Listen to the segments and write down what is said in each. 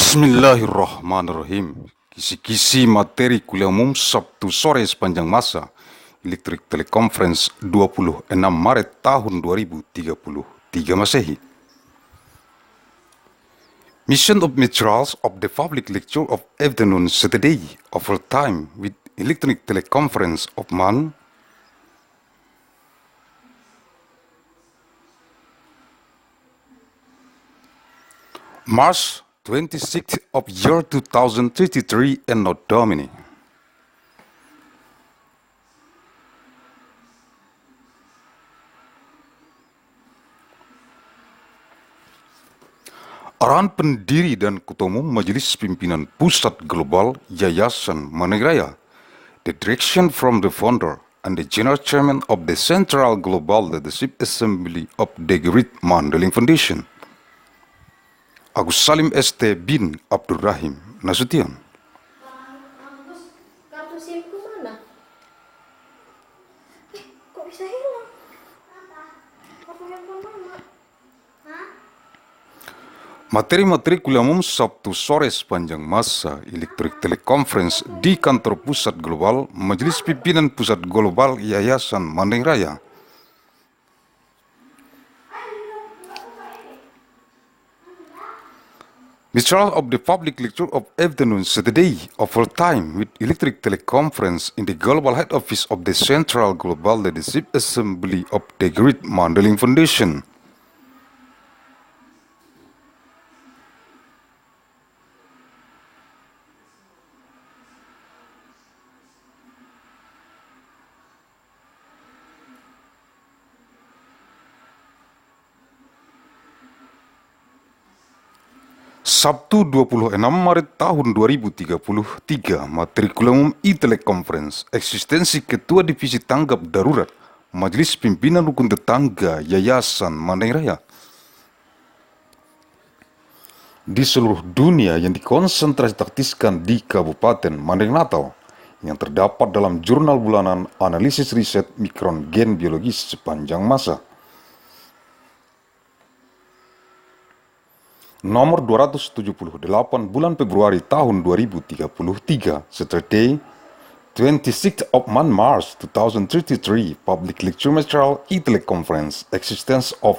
Bismillahirrahmanirrahim. Kisi-kisi materi kuliah umum Sabtu sore sepanjang masa Elektrik Teleconference 26 Maret tahun 2033 Masehi. Mission of materials of the public lecture of afternoon Saturday over time with Electronic Teleconference of March 26th of year 2033 ANNO DOMINI. Arahan Pendiri dan Ketua Umum Majelis Pimpinan Pusat Global Yayasan Raya, the direction from the founder and the General Chairman of the Central Global Leadership Assembly of the Great Mandailing Foundation, Agussalim ST bin Abdur Rahim, Nasution. Kartu SIM-ku mana? Kok bisa hilang? Kartu handphone mama. Materi-materi kuliah umum Sabtu sore sepanjang masa Elektrik Teleconference di kantor Pusat Global Majelis Pimpinan Pusat Global Yayasan Raya. Material of the public lecture of afternoon Saturday over time with Electric Teleconference in the Global Head Office of the Central Global Leadership Assembly of the Great Mandailing Foundation. Sabtu 26 Maret tahun 2033, materi kuliah umum e-teleconference, eksistensi Ketua Divisi Tanggap Darurat, Majelis Pimpinan Rukun Tetangga Yayasan Raya. Di seluruh dunia yang dikonsentrasi taktiskan di Kabupaten Natal, yang terdapat dalam jurnal bulanan analisis riset mikron gen biologis sepanjang masa. Nomor 278 bulan Februari tahun 2033, Saturday, 26th of March 2033, Public Lecture Material e-Teleconference, Existence of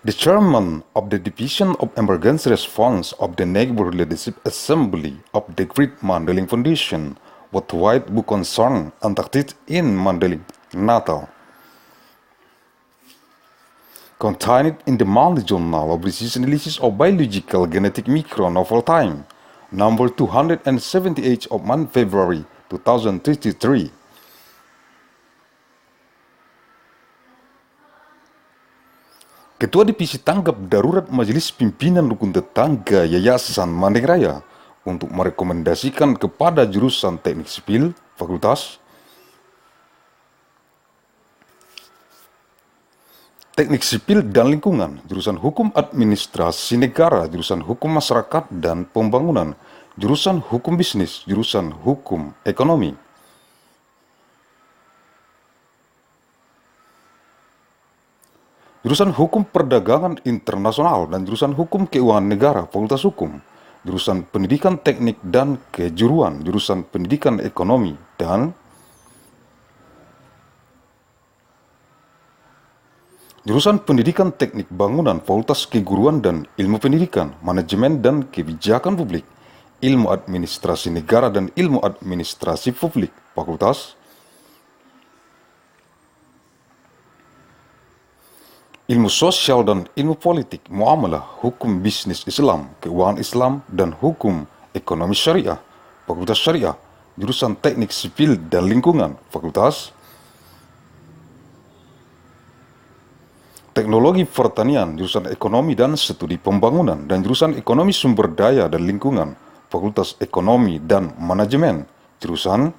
the Chairman of the Division of Emergency Response of the Neighborhood Leadership Assembly of the Great Mandailing Foundation, worldwide book concern conducted in Mandailing, Natal. Contained in the monthly Journal of Research Analysis of Biological Genetic Micron of all time, number 278 of February 2033. Ketua Divisi Tanggap Darurat Majelis Pimpinan Rukun Tetangga Yayasan Raya untuk merekomendasikan kepada jurusan Teknik Sipil, Fakultas Teknik Sipil dan Lingkungan, jurusan Hukum Administrasi Negara, jurusan Hukum Masyarakat dan Pembangunan, jurusan Hukum Bisnis, jurusan Hukum Ekonomi. Jurusan Hukum Perdagangan Internasional dan jurusan Hukum Keuangan Negara, Fakultas Hukum, jurusan Pendidikan Teknik dan Kejuruan, jurusan Pendidikan Ekonomi dan jurusan Pendidikan Teknik Bangunan, Fakultas Keguruan dan Ilmu Pendidikan, Manajemen dan Kebijakan Publik, Ilmu Administrasi Negara dan Ilmu Administrasi Publik, Fakultas Ilmu Sosial dan Ilmu Politik, Muamalah, Hukum Bisnis Islam, Keuangan Islam dan Hukum Ekonomi Syariah, Fakultas Syariah, jurusan Teknik Sipil dan Lingkungan, Fakultas Teknologi Pertanian, jurusan Ekonomi dan Studi Pembangunan, dan jurusan Ekonomi Sumber Daya dan Lingkungan, Fakultas Ekonomi dan Manajemen, jurusan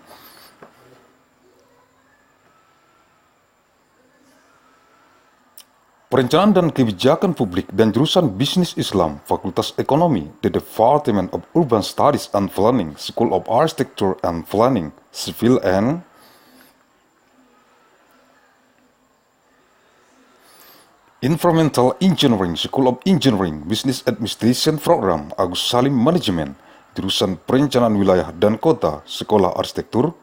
Perencanaan dan Kebijakan Publik dan jurusan Bisnis Islam, Fakultas Ekonomi, the Department of Urban Studies and Planning, School of Architecture and Planning, Civil and Environmental Engineering, School of Engineering, Business Administration Program, Agussalim Management, jurusan Perencanaan Wilayah dan Kota, Sekolah Arsitektur.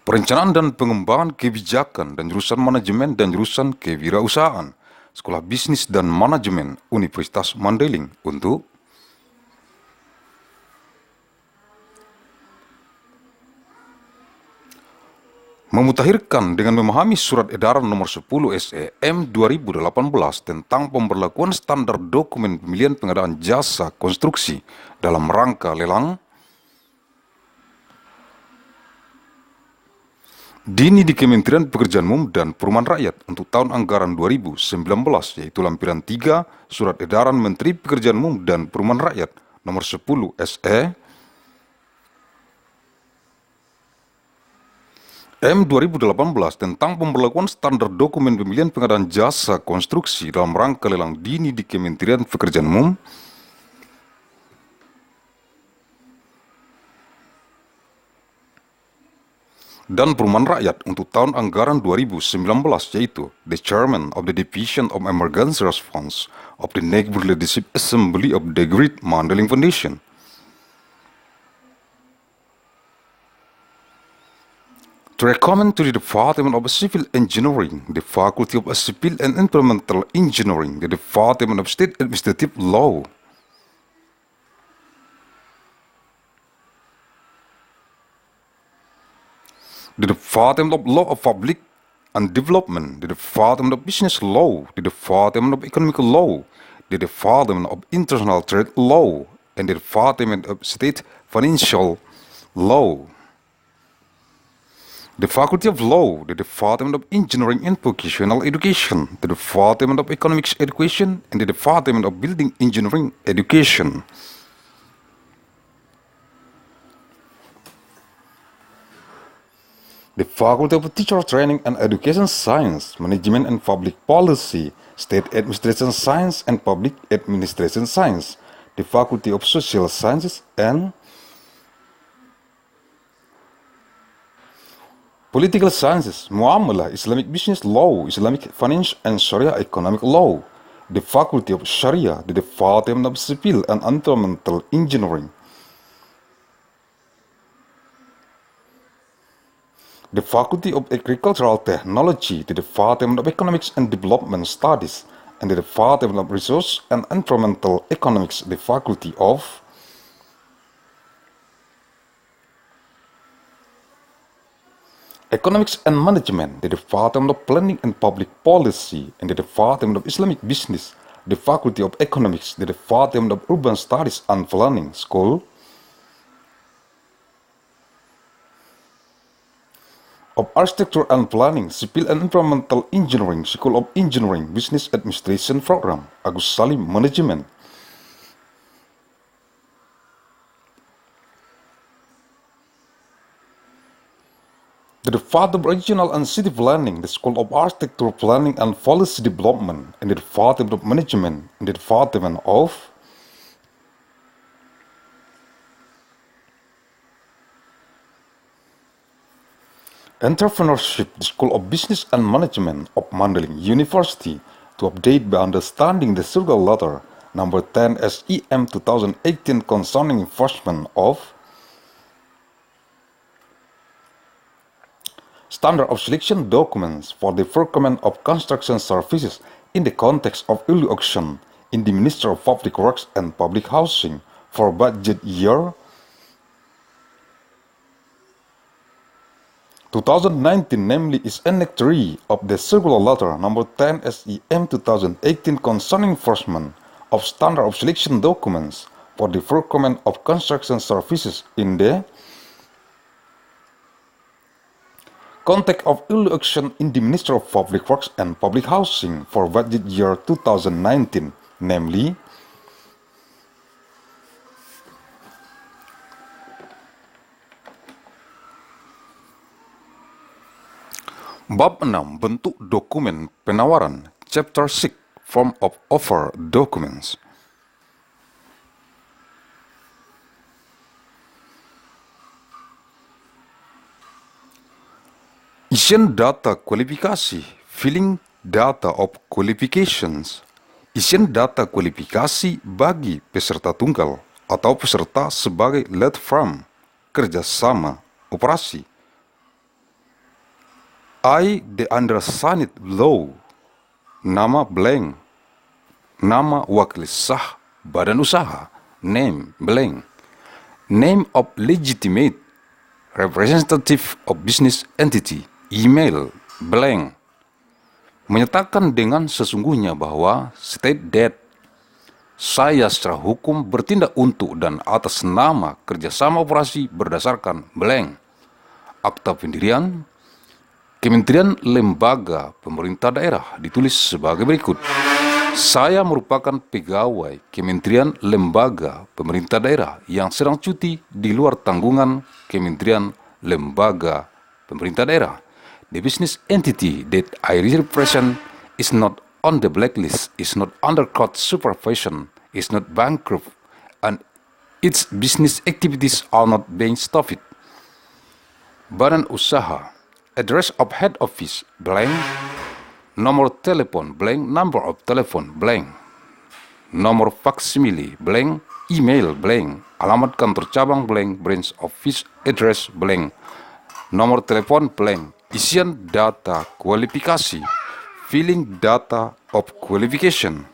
Perencanaan dan Pengembangan Kebijakan dan jurusan Manajemen dan jurusan Kewirausahaan, Sekolah Bisnis dan Manajemen, Universitas Mandailing untuk memutakhirkan dengan memahami Surat Edaran Nomor 10 SEM 2018 tentang pemberlakuan standar dokumen pemilihan pengadaan jasa konstruksi dalam rangka lelang dini di Kementerian Pekerjaan Umum dan Perumahan Rakyat untuk tahun anggaran 2019, yaitu lampiran 3 Surat Edaran Menteri Pekerjaan Umum dan Perumahan Rakyat Nomor 10 SE M 2018 tentang pemberlakuan standar dokumen pemilihan pengadaan jasa konstruksi dalam rangka lelang dini di Kementerian Pekerjaan Umum dan Perumahan Rakyat untuk tahun anggaran 2019, yaitu the Chairman of the Division of Emergency Response of the Neighborhood Leadership Assembly of the Great Mandailing Foundation. To recommend to the Department of Civil Engineering, the Faculty of Civil and Environmental Engineering, the Department of State Administrative Law, the Department of Law of Public and Development, the Department of Business Law, the Department of Economic Law, the Department of International Trade Law, and the Department of State Financial Law, the Faculty of Law, the Department of Engineering and Vocational Education, the Department of Economics Education, and the Department of Building Engineering Education. The Faculty of Teacher Training and Education Science, Management and Public Policy, State Administration Science and Public Administration Science, the Faculty of Social Sciences and Political Sciences, Muamalah, Islamic Business Law, Islamic Finance and Sharia Economic Law, the Faculty of Sharia, the Department of Civil and Environmental Engineering, the Faculty of Agricultural Technology, the Department of Economics and Development Studies, and the Department of Resource and Environmental Economics, the Faculty of Economics and Management, the Department of Planning and Public Policy, and the Department of Islamic Business, the Faculty of Economics, the Department of Urban Studies and Planning, School of Architecture and Planning, Civil and Environmental Engineering, School of Engineering, Business Administration Program, Agussalim Management, the Department of Regional and City Planning, the School of Architecture Planning and Policy Development, and the Department of Management, and the Department of Entrepreneurship, the School of Business and Management of Mandailing University, to update by understanding the Circular Letter number 10 SEM 2018 concerning enforcement of Standard of Selection Documents for the procurement of construction services in the context of early auction in the Ministry of Public Works and Public Housing for budget year 2019, namely is Annex 3 of the Circular Letter number 10 SEM 2018 concerning enforcement of Standard of Selection Documents for the procurement of construction services in the context of early auction in the Ministry of Public Works and Public Housing for budget year 2019, namely Bab 6 Bentuk Dokumen Penawaran, Chapter 6 Form of Offer Documents. Isian data kualifikasi, filling data of qualifications. Isian data kualifikasi bagi peserta tunggal atau peserta sebagai lead from kerjasama operasi. I, the undersigned below, nama blank, nama wakil sah badan usaha, name blank, name of legitimate representative of business entity, email blank, menyatakan dengan sesungguhnya bahwa state that saya secara hukum bertindak untuk dan atas nama kerjasama operasi berdasarkan blank, akta pendirian Kementerian Lembaga Pemerintah Daerah ditulis sebagai berikut. Saya merupakan pegawai Kementerian Lembaga Pemerintah Daerah yang sedang cuti di luar tanggungan Kementerian Lembaga Pemerintah Daerah. The business entity that I represent is not on the blacklist, is not under court supervision, is not bankrupt, and its business activities are not being stopped. Badan usaha, address of head office blank, nomor telepon blank, number of telephone blank, nomor faksimile blank, email blank, alamat kantor cabang blank, branch office address blank, nomor telepon blank, isian data kualifikasi, filling data of qualification.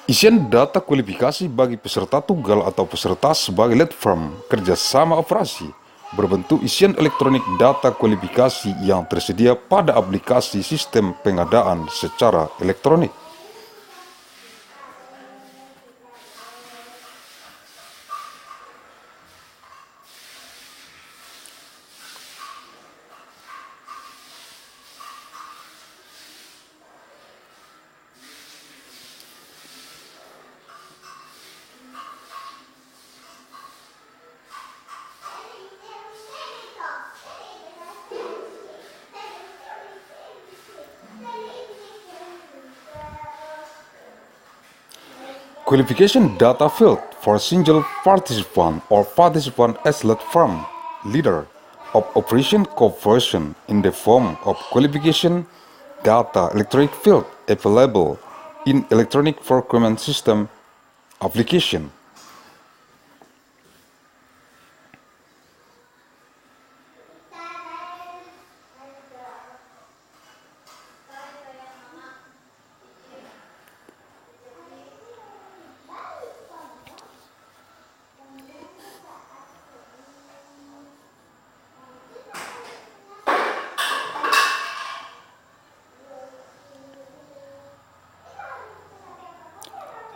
Isian data kualifikasi bagi peserta tunggal atau peserta sebagai lead firm kerjasama operasi berbentuk isian elektronik data kualifikasi yang tersedia pada aplikasi sistem pengadaan secara elektronik. Qualification data field for single participant or participant as lead firm, leader of operation conversion in the form of qualification data electronic field available in electronic procurement system application.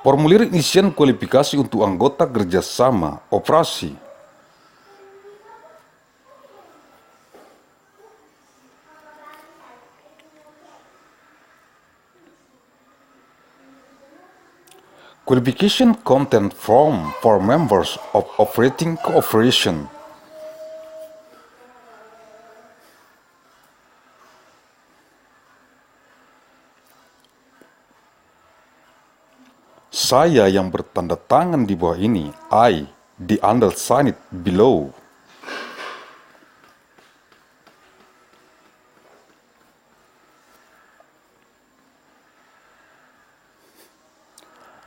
Formulir isian kualifikasi untuk anggota kerjasama operasi. Qualification content form for members of operating cooperation. Saya yang bertanda tangan di bawah ini, I, the undersigned below.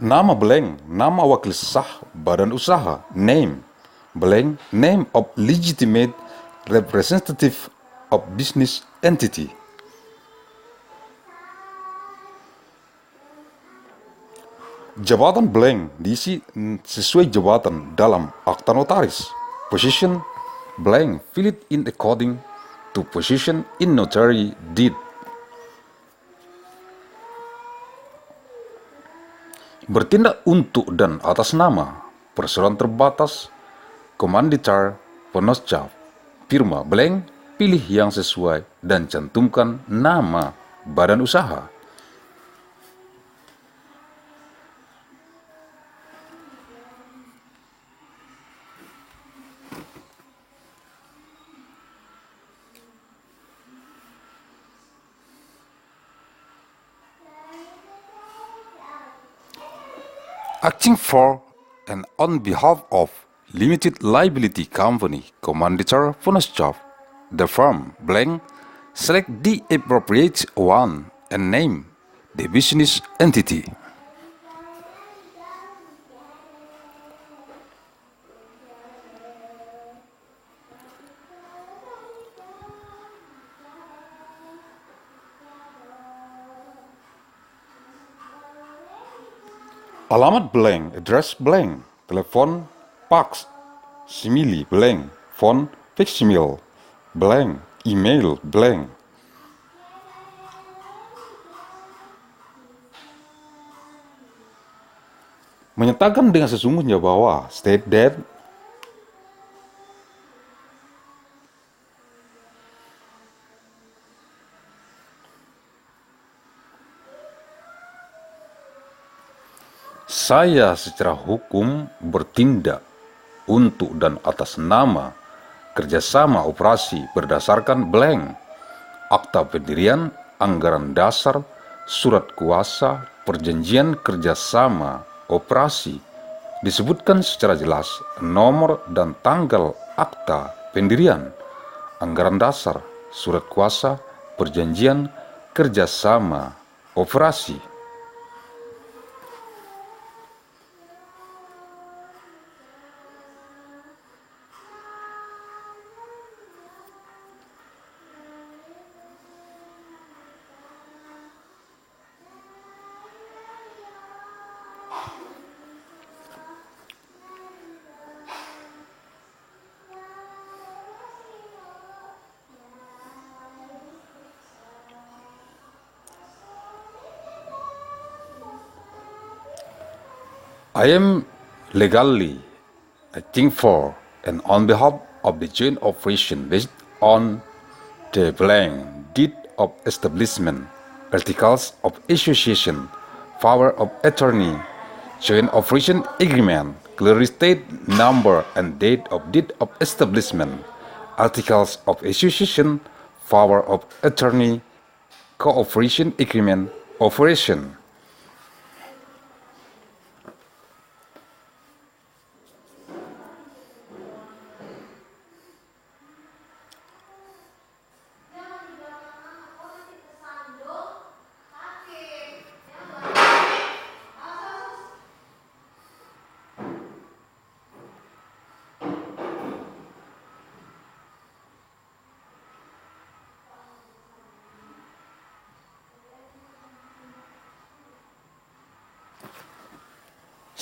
Nama blank, nama wakil sah badan usaha, name blank, name of legitimate representative of business entity. Jabatan blank diisi sesuai jabatan dalam akta notaris. Position blank, fill it in according to position in notary deed. Bertindak untuk dan atas nama perseroan terbatas, komanditar, penoscap, firma blank, pilih yang sesuai dan cantumkan nama badan usaha. acting for and on behalf of limited liability company commanditor Funesjob, the firm blank, select the appropriate one and name the business entity. Alamat blank, address blank, telepon fax, simili blank, phone facsimile blank, email blank. Menyatakan dengan sesungguhnya bahwa state that saya secara hukum bertindak untuk dan atas nama kerjasama operasi berdasarkan blank, akta pendirian, anggaran dasar, surat kuasa, perjanjian kerjasama operasi, disebutkan secara jelas nomor dan tanggal akta pendirian, anggaran dasar, surat kuasa, perjanjian kerjasama operasi. I am legally acting for and on behalf of the joint operation based on the blank deed of establishment, articles of association, power of attorney, joint operation agreement, clearly state number and date of deed of establishment, articles of association, power of attorney, cooperation agreement, operation.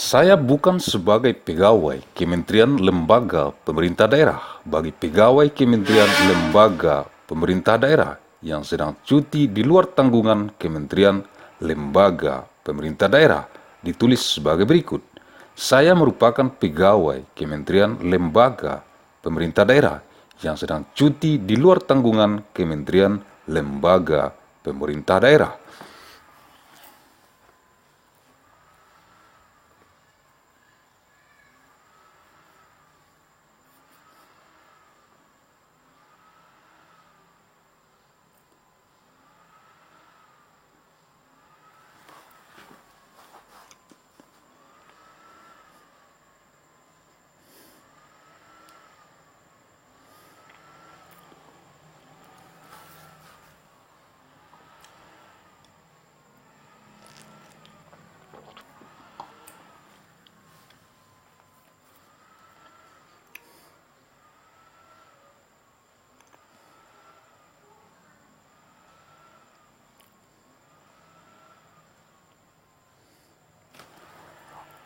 Saya bukan sebagai pegawai Kementerian Lembaga Pemerintah Daerah bagi pegawai Kementerian Lembaga Pemerintah Daerah yang sedang cuti di luar tanggungan Kementerian Lembaga Pemerintah Daerah ditulis sebagai berikut. Saya merupakan pegawai Kementerian Lembaga Pemerintah Daerah yang sedang cuti di luar tanggungan Kementerian Lembaga Pemerintah Daerah.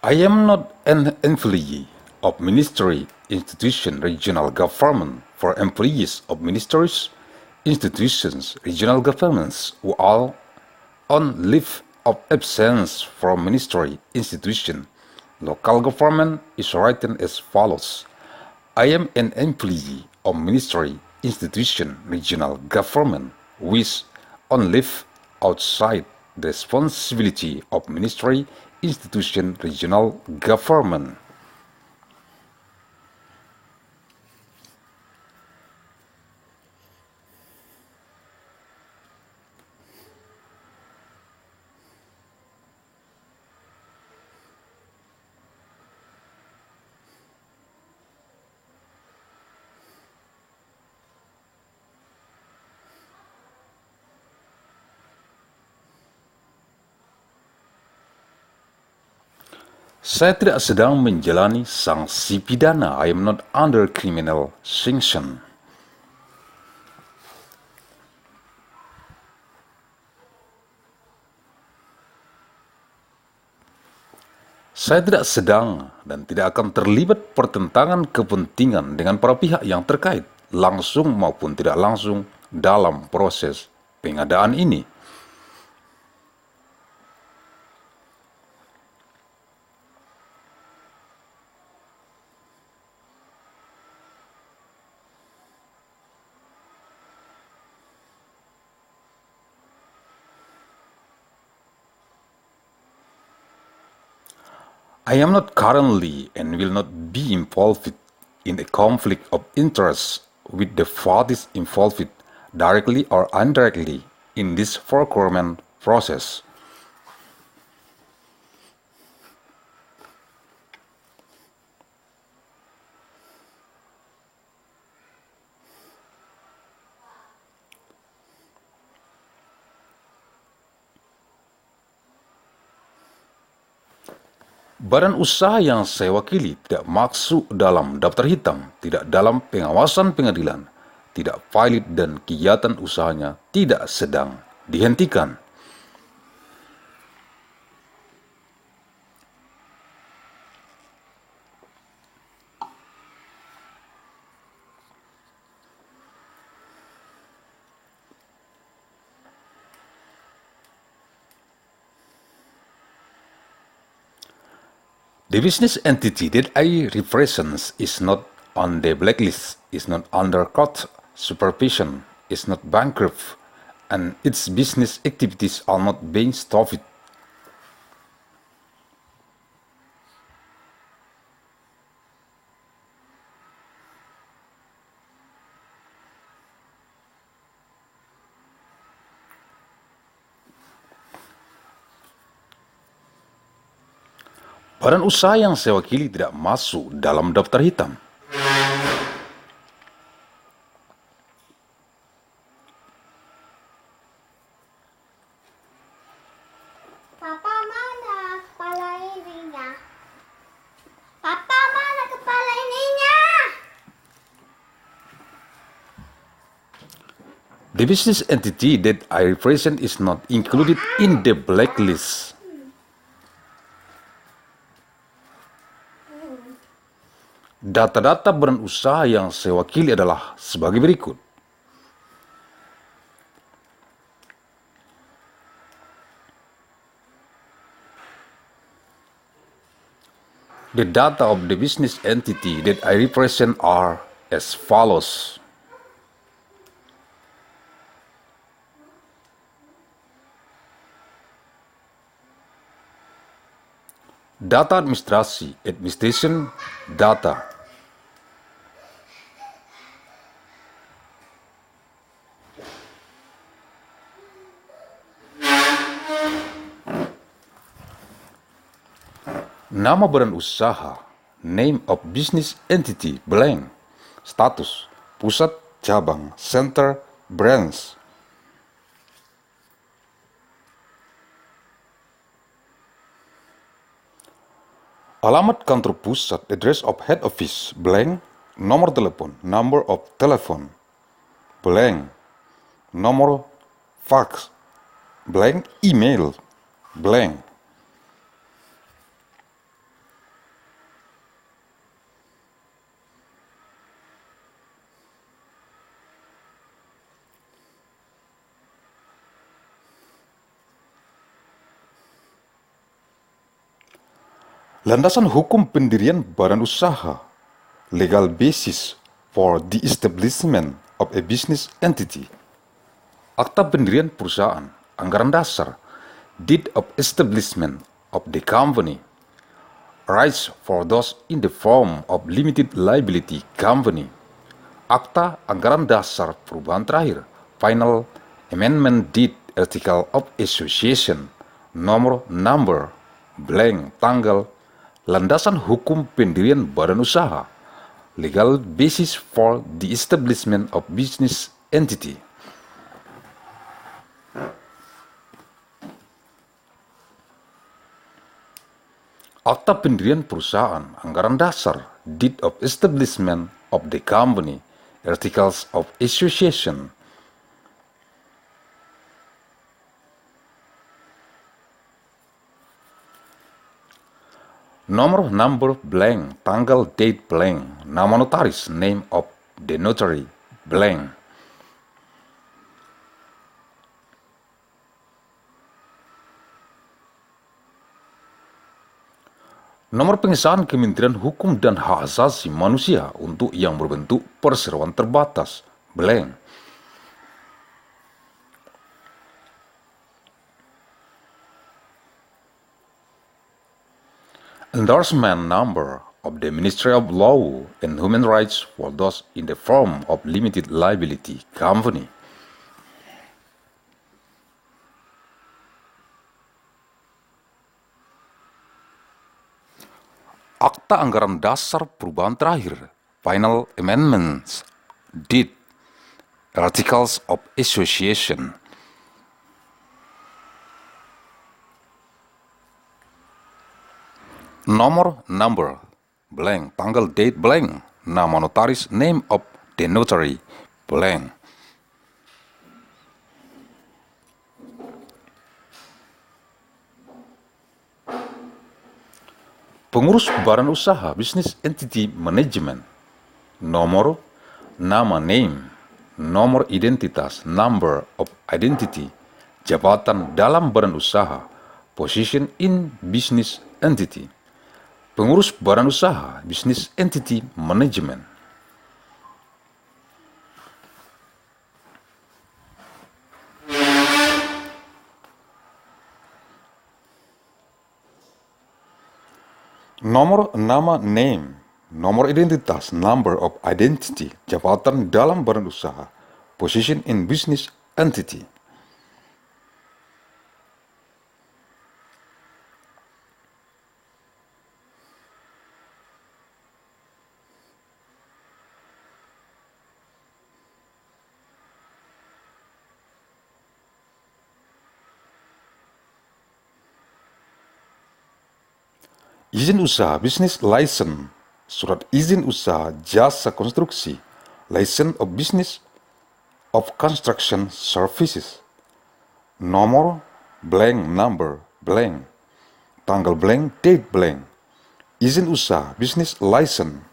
I am not an employee of ministry, institution, regional government for employees of ministries, institutions, regional governments who are on leave of absence from ministry, institution, local government is written as follows. I am an employee of ministry, institution, regional government who is on leave outside the responsibility of ministry, institution, regional government. Saya tidak sedang menjalani sanksi pidana. I am not under criminal sanction. Saya tidak sedang dan tidak akan terlibat pertentangan kepentingan dengan para pihak yang terkait, langsung maupun tidak langsung, dalam proses pengadaan ini. I am not currently and will not be involved in a conflict of interest with the parties involved directly or indirectly in this procurement process. Badan usaha yang saya wakili tidak masuk dalam daftar hitam, tidak dalam pengawasan pengadilan, tidak valid dan kegiatan usahanya tidak sedang dihentikan. The business entity that I represent is not on the blacklist, is not under court supervision, is not bankrupt, and its business activities are not being stopped. Badan usaha yang saya wakili tidak masuk dalam daftar hitam. Papa mana kepala ininya? Papa mana kepala ininya? The business entity that I represent is not included in the blacklist. Data-data badan usaha yang saya wakili adalah sebagai berikut. The data of the business entity that I represent are as follows. Data administrasi, administration data. Nama badan usaha, name of business entity, blank, status, pusat, cabang, center, branch. Alamat kantor pusat, address of head office, blank, nomor telepon, number of telephone, blank, nomor fax, blank, email, blank. Landasan hukum pendirian badan usaha, legal basis for the establishment of a business entity, akta pendirian perusahaan, anggaran dasar, deed of establishment of the company, rights for those in the form of limited liability company, akta anggaran dasar perubahan terakhir, final amendment deed article of association, nomor number, blank, tanggal, landasan hukum pendirian badan usaha, legal basis for the establishment of business entity. Akta pendirian perusahaan, anggaran dasar, deed of establishment of the company, articles of association. Nomor number blank, tanggal date blank, nama notaris, name of the notary blank. Nomor pengesahan Kementerian Hukum dan Hak Asasi Manusia untuk yang berbentuk perseroan terbatas, blank. Endorsement number of the Ministry of Law and Human Rights for those in the form of limited liability company. Akta Anggaran Dasar Perubahan Terakhir, Final Amendments, Deed, Articles of Association. Nomor number blank, tanggal date blank, nama notaris, name of the notary blank. Pengurus badan usaha business entity management, nomor, nama name, nomor identitas number of identity, jabatan dalam badan usaha, position in business entity. Pengurus badan usaha business entity management. Nomor nama name, nomor identitas number of identity, jabatan dalam badan usaha, position in business entity. Izin usaha business license, surat izin usaha jasa konstruksi, license of business of construction services, nomor blank number blank, tanggal blank date blank, izin usaha business license.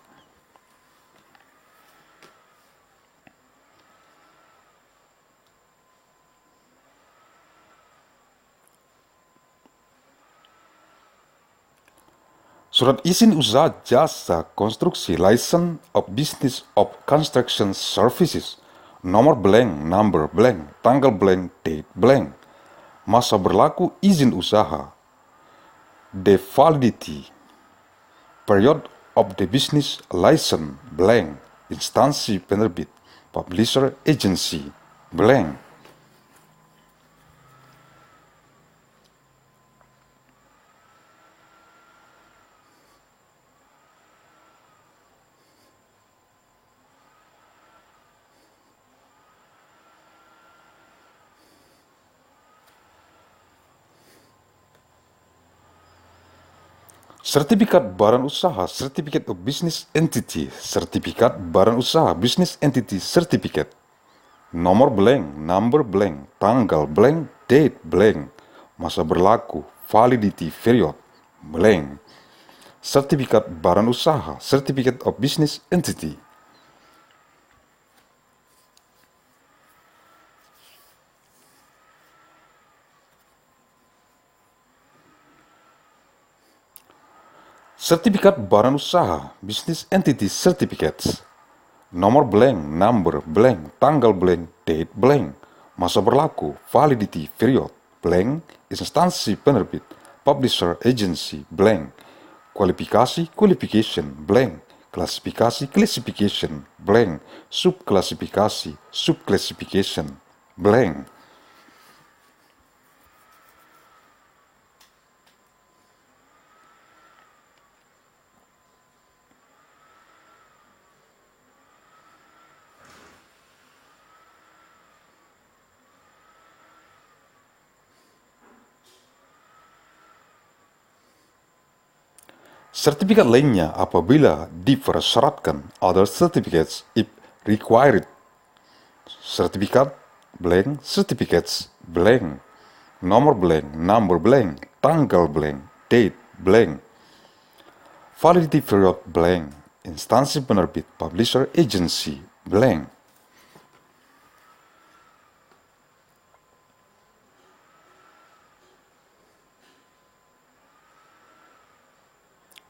Surat izin usaha jasa konstruksi, license of business of construction services, nomor blank, number blank, tanggal blank, date blank. Masa berlaku izin usaha, the validity period of the business license blank, instansi penerbit, publisher agency blank. Sertifikat badan usaha, Certificate of Business Entity, sertifikat badan usaha, Business Entity Certificate, nomor blank, number blank, tanggal blank, date blank, masa berlaku, validity period blank. Sertifikat badan usaha, Certificate of Business Entity. Sertifikat badan usaha, Business Entity Certificates, nomor blank, number blank, tanggal blank, date blank, masa berlaku, validity period blank, instansi penerbit, publisher agency blank, kualifikasi qualification blank, klasifikasi classification blank, subklasifikasi subclassification blank. Sertifikat lainnya apabila dipersyaratkan, other certificates if required. Sertifikat blank, certificates blank, nomor blank, number blank, tanggal blank, date blank, validity period blank, instansi penerbit, publisher, agency blank.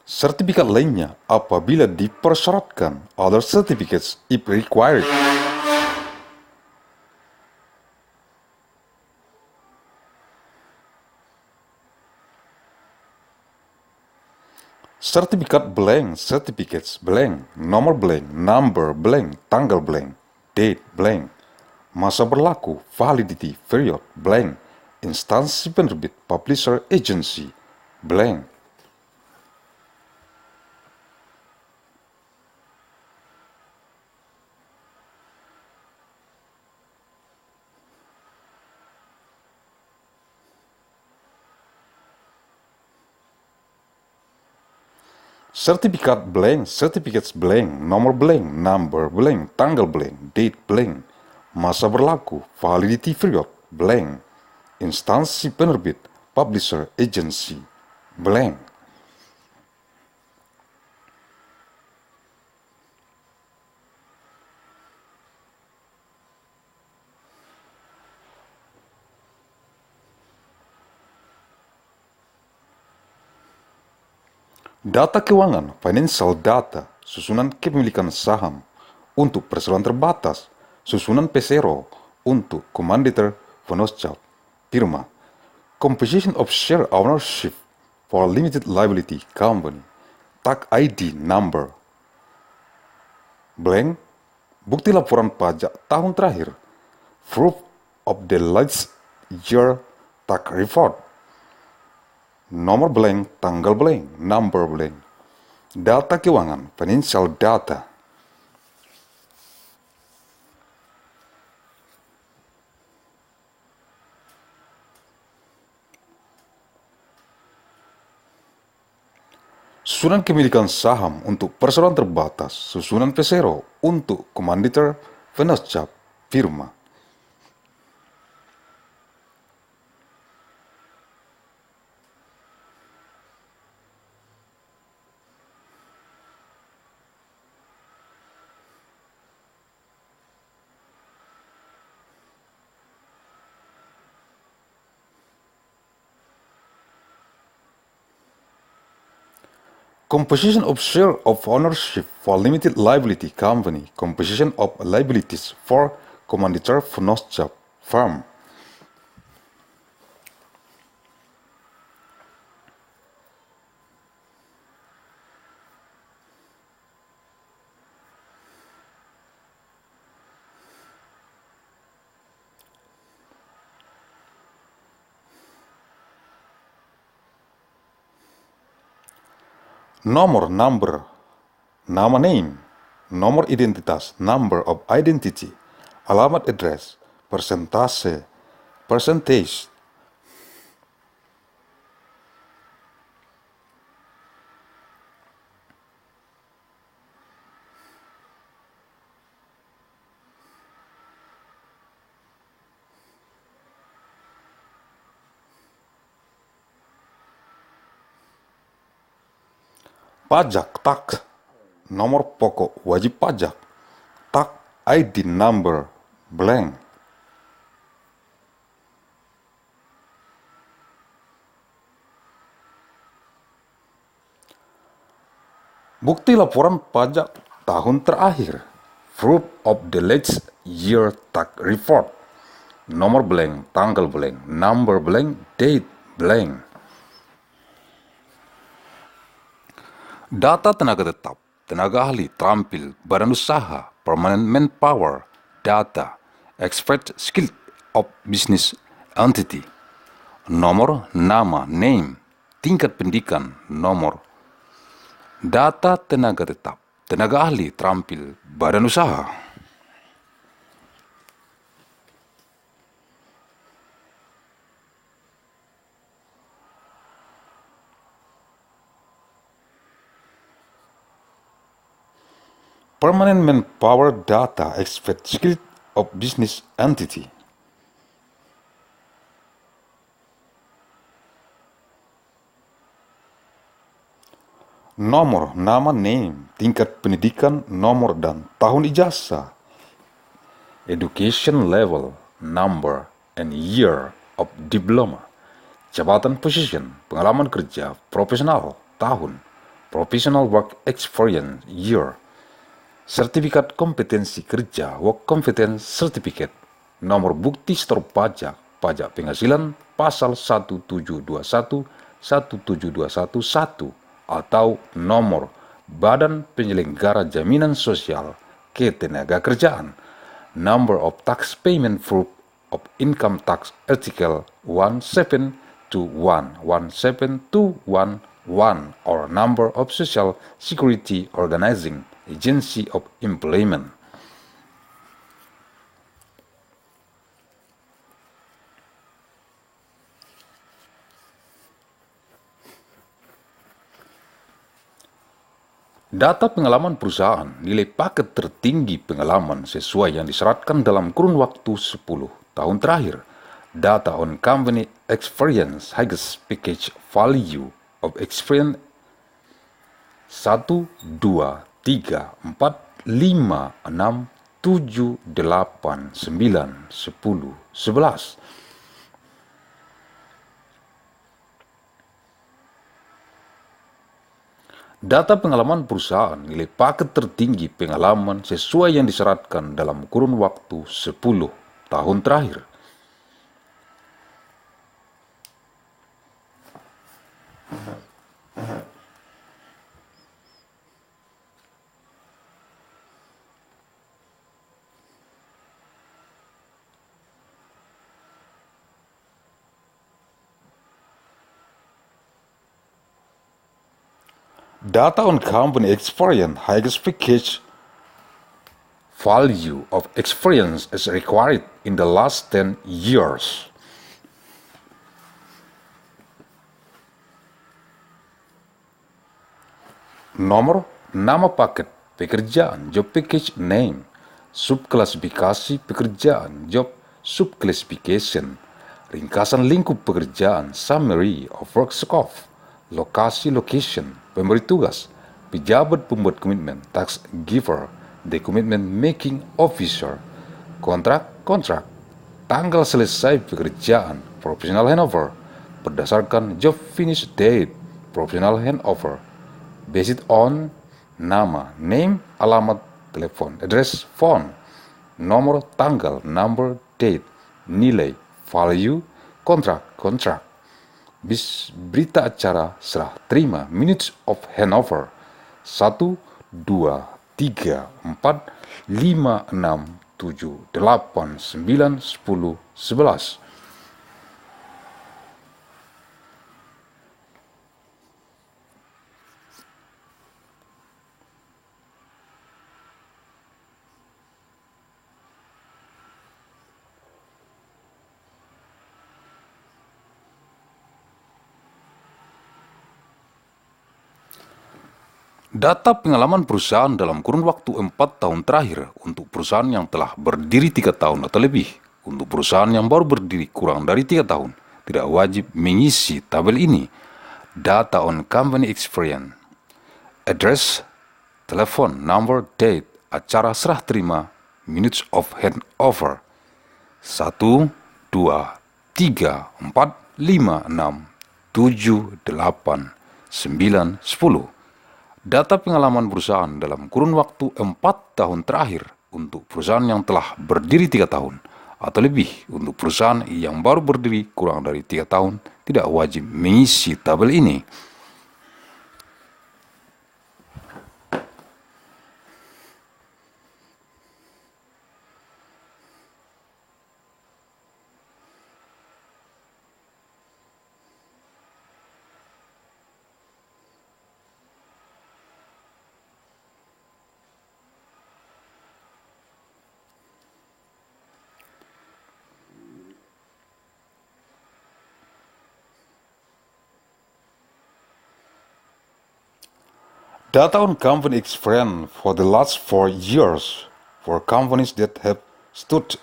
Sertifikat lainnya apabila dipersyaratkan, other certificates if required. Sertifikat blank, certificates blank, nomor blank, number blank, tanggal blank, date blank, masa berlaku, validity period blank, instansi penerbit, publisher, agency blank. Sertifikat blank, certificates blank, nomor blank, number blank, tanggal blank, date blank, masa berlaku, validity period blank, instansi penerbit, publisher, agency blank. Data keuangan, financial data, susunan kepemilikan saham untuk perseroan terbatas, susunan pesero untuk komanditer penoscap, firma, composition of share ownership for limited liability company, tag ID number, blank, bukti laporan pajak tahun terakhir, proof of the last year tax report, nomor blank, tanggal blank, number blank, data keuangan, financial data. Susunan kepemilikan saham untuk perseroan terbatas, susunan pesero untuk komanditer penoscap, firma. Composition of share of ownership for limited liability company, composition of liabilities for komanditer penoscap, firm. Nomor, number, nama name, nomor identitas, number of identity, alamat address, persentase, percentage, pajak, tax, nomor pokok wajib pajak, tax ID number, blank. Bukti laporan pajak tahun terakhir, proof of the latest year tax report, nomor blank, tanggal blank, number blank, date blank. Data tenaga tetap, tenaga ahli, terampil, badan usaha, permanent manpower, data, expert skill of business entity, nomor, nama, name, tingkat pendidikan, nomor, data tenaga tetap, tenaga ahli, terampil, badan usaha. Permanent manpower data expert secret of business entity. Nomor, nama, name, tingkat pendidikan, nomor dan tahun ijazah. Education level, number, and year of diploma. Jabatan position, pengalaman kerja, profesional, tahun, professional work experience, year. Sertifikat kompetensi kerja, work competence certificate, nomor bukti setor pajak, pajak penghasilan, pasal 1721, 17211, atau nomor Badan Penyelenggara Jaminan Sosial Ketenagakerjaan, number of tax payment proof of income tax article 1721, 17211, or number of social security organizing agency of employment. Data pengalaman perusahaan, nilai paket tertinggi pengalaman sesuai yang disyaratkan dalam kurun waktu 10 tahun terakhir. Data on company experience, highest package value of experience 1, 2, 3, 4, 5, 6, 7, 8, 9, 10, 11. Data pengalaman perusahaan, nilai paket tertinggi pengalaman sesuai yang disyaratkan dalam kurun waktu 10 tahun terakhir. Data on company experience, highest package value of experience is required in the last 10 years. Nomor, nama paket pekerjaan, job package name, subklasifikasi pekerjaan, job subclassification, ringkasan lingkup pekerjaan, summary of work scope, lokasi location, pemberi tugas, pejabat pembuat komitmen, tax giver, the commitment making officer, kontrak, tanggal selesai pekerjaan, professional handover, berdasarkan job finish date, professional handover, based on nama, name, alamat, telepon, address, phone, nomor, tanggal, number, date, nilai, value, kontrak, berita acara, serah terima, minutes of handover, 1, 2, 3, 4, 5, 6, 7, 8, 9, 10, 11. Data pengalaman perusahaan dalam kurun waktu 4 tahun terakhir untuk perusahaan yang telah berdiri 3 tahun atau lebih. Untuk perusahaan yang baru berdiri kurang dari 3 tahun, tidak wajib mengisi tabel ini. Data on company experience, address, telepon, number, date, acara serah terima, minutes of handover, 1, 2, 3, 4, 5, 6, 7, 8, 9, 10. Data pengalaman perusahaan dalam kurun waktu 4 tahun terakhir untuk perusahaan yang telah berdiri 3 tahun atau lebih. Untuk perusahaan yang baru berdiri kurang dari 3 tahun tidak wajib mengisi tabel ini. Data on company experience for the last 4 years for companies that have stood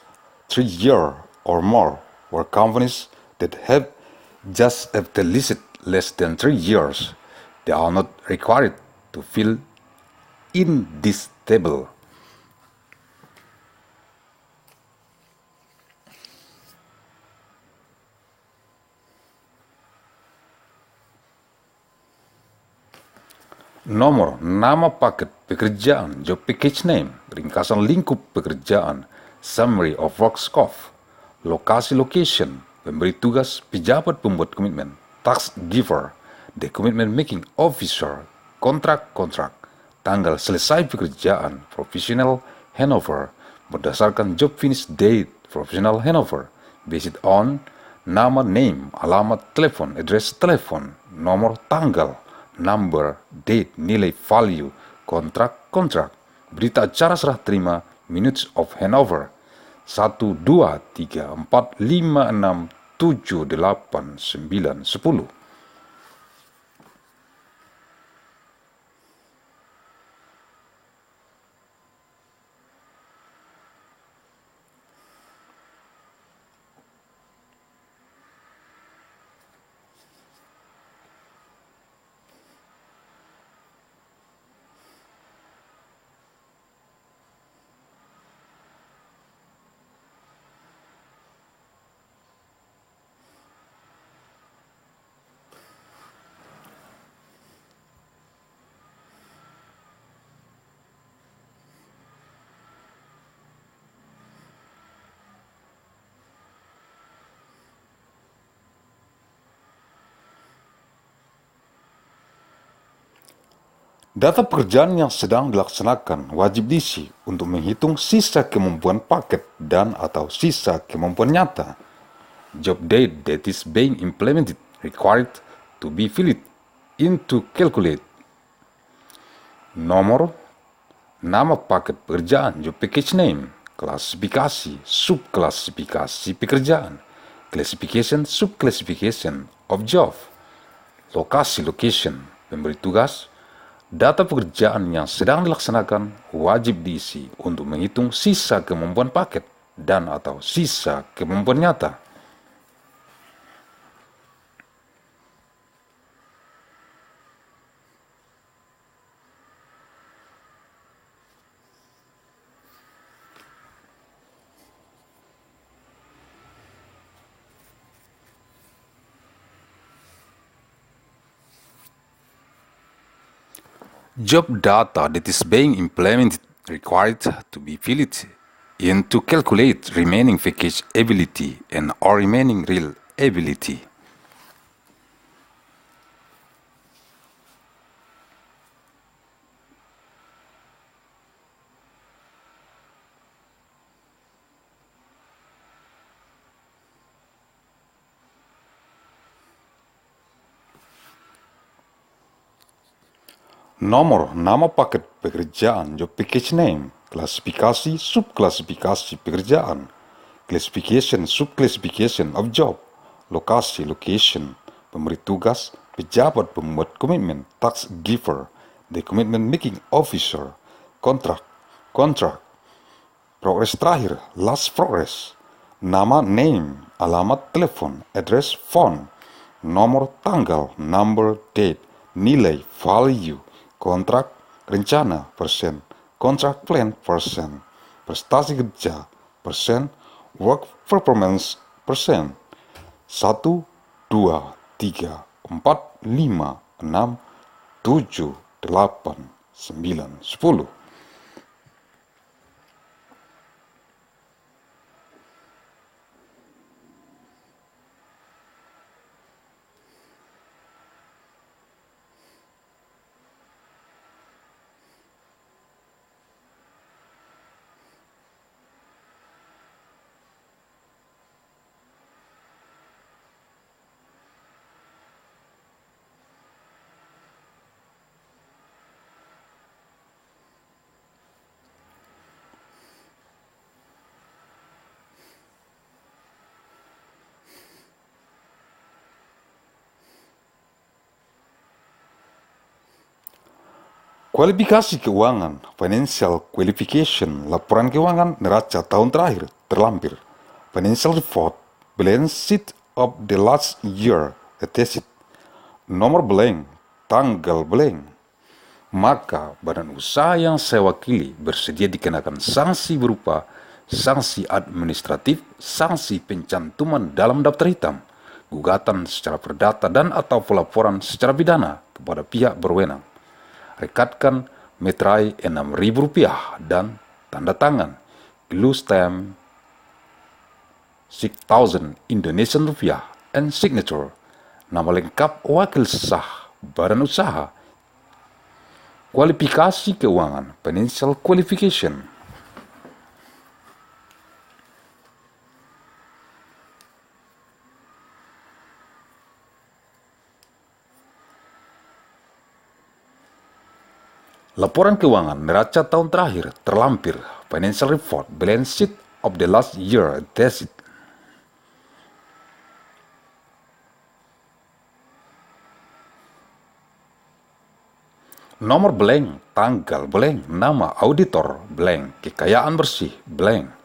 3 years or more, for companies that have just established less than 3 years, they are not required to fill in this table. Nomor, nama paket pekerjaan, job package name, ringkasan lingkup pekerjaan, summary of work scope, lokasi location, pemberi tugas, pejabat pembuat komitmen, task giver, the commitment making officer, kontrak, tanggal selesai pekerjaan, professional handover, berdasarkan job finish date, professional handover, based on nama, name, alamat, telepon, address telepon, nomor tanggal, number, date, nilai, value, kontrak, berita acara serah terima, minutes of handover, 1, 2, 3, 4, 5, 6, 7, 8, 9, 10. Data pekerjaan yang sedang dilaksanakan wajib diisi untuk menghitung sisa kemampuan paket dan atau sisa kemampuan nyata. Job date that is being implemented required to be filled in to calculate. Nomor, nama paket pekerjaan, job package name, klasifikasi, subklasifikasi pekerjaan, classification, subclassification of job, lokasi, location, pemberi tugas. Data pekerjaan yang sedang dilaksanakan wajib diisi untuk menghitung sisa kemampuan paket dan atau sisa kemampuan nyata. Job data that is being implemented required to be filled in to calculate remaining package ability and or remaining real ability. Nomor, nama paket pekerjaan, job package name, klasifikasi, subklasifikasi pekerjaan, classification, subclassification of job, lokasi, location, pemberi tugas, pejabat pembuat komitmen, task giver, the commitment making officer, kontrak, progres terakhir, last progress, nama, name, alamat, telepon, address, phone, nomor tanggal, number, date, nilai, value, kontrak, rencana, persen, kontrak plan, persen, prestasi kerja, persen, work performance, persen, 1, 2, 3, 4, 5, 6, 7, 8, 9, 10. Kualifikasi keuangan, financial qualification, laporan keuangan neraca tahun terakhir, terlampir. Financial report, balance sheet of the last year, attached. Nomor blank, tanggal blank. Maka badan usaha yang saya wakili bersedia dikenakan sanksi berupa sanksi administratif, sanksi pencantuman dalam daftar hitam, gugatan secara perdata dan atau pelaporan secara pidana kepada pihak berwenang. Rekatkan meterai Rp6.000 dan tanda tangan glue stamp 6,000 Indonesian rupiah and signature. Nama lengkap wakil sah badan usaha. Kualifikasi keuangan, financial qualification. Laporan keuangan neraca tahun terakhir, terlampir. Financial report, balance sheet of the last year, attached. Nomor blank, tanggal blank, nama auditor blank, kekayaan bersih blank.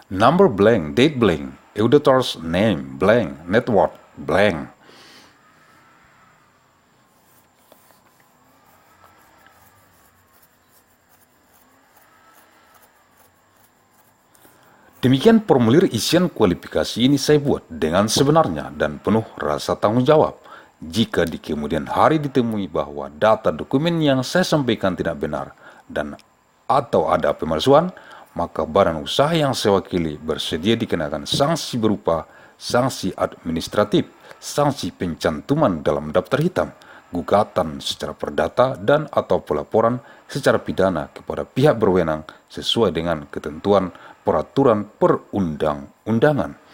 Number blank, date blank, auditor's name blank, net worth blank. Demikian formulir isian kualifikasi ini saya buat dengan sebenarnya dan penuh rasa tanggung jawab. Jika di kemudian hari ditemui bahwa data dokumen yang saya sampaikan tidak benar dan atau ada pemalsuan, maka badan usaha yang saya wakili bersedia dikenakan sanksi berupa sanksi administratif, sanksi pencantuman dalam daftar hitam, gugatan secara perdata dan atau pelaporan secara pidana kepada pihak berwenang sesuai dengan ketentuan peraturan perundang-undangan.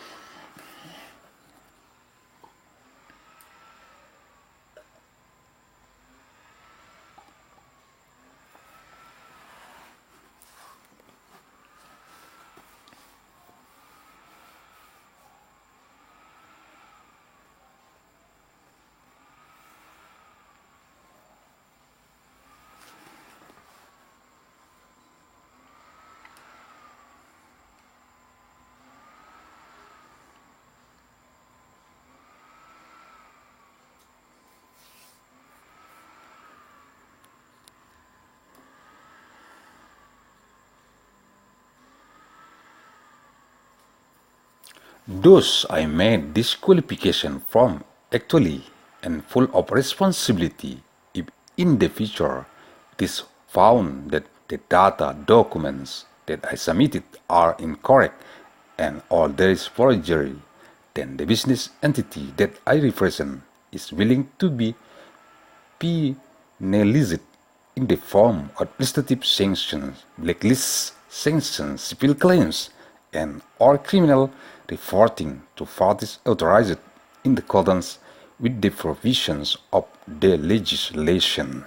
Thus, I made this qualification from actually and full of responsibility if in the future it is found that the data documents that I submitted are incorrect and or there is forgery, then the business entity that I represent is willing to be penalized in the form of administrative sanctions, blacklist sanctions, civil claims, and or criminal reporting to parties authorized in accordance with the provisions of the legislation.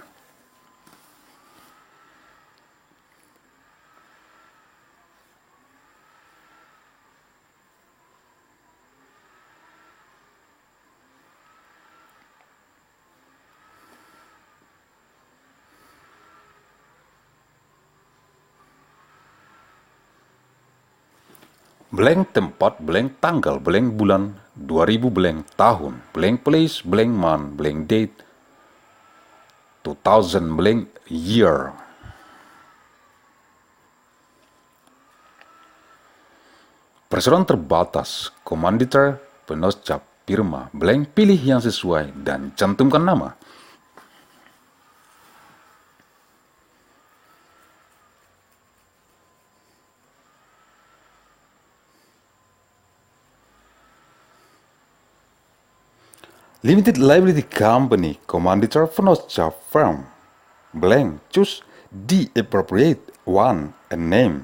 Blank tempat, blank tanggal, blank bulan, 2000 blank tahun, blank place, blank month, blank date, 2000 blank year. Perseroan terbatas, komanditer, penulis firma, blank pilih yang sesuai dan cantumkan nama. Limited liability company, commanditor, penulis firm, blank, choose the appropriate one and name.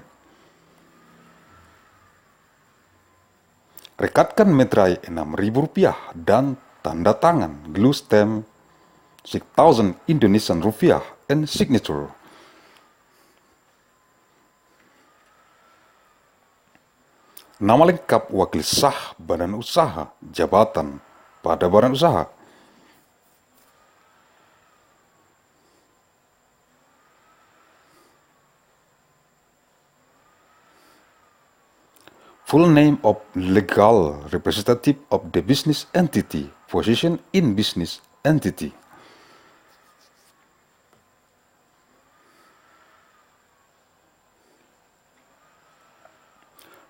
Rekatkan meterai Rp6.000 dan tanda tangan glue stamp 6,000 Indonesian rupiah and signature. Nama lengkap wakil sah badan usaha, jabatan pada badan usaha. Full name of legal representative of the business entity, position in business entity.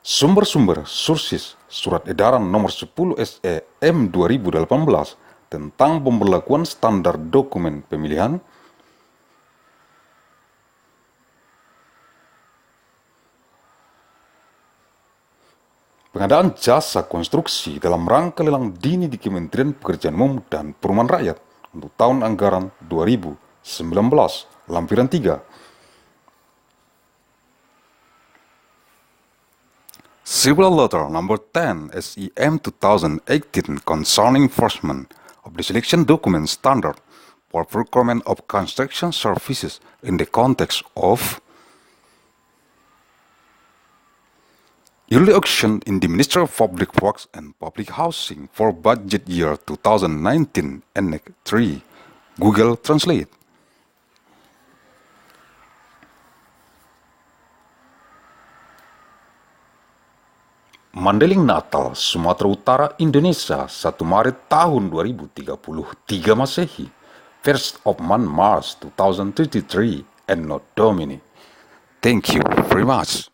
Sumber-sumber sources Surat Edaran Nomor 10 SE M 2018 tentang pemberlakuan standar dokumen pemilihan, pengadaan jasa konstruksi dalam rangka lelang dini di Kementerian Pekerjaan Umum dan Perumahan Rakyat untuk tahun anggaran 2019, lampiran 3. Civil Letter Number 10 SEM 2018 concerning enforcement of the selection document standard for procurement of construction services in the context of yearly auction in the Ministry of Public Works and Public Housing for budget year 2019 Annex 3. Google Translate. Mandailing Natal, Sumatera Utara, Indonesia, 1 Maret tahun 2033 Masehi, 1st of month March 2033, ANNO DOMINI. Thank you very much.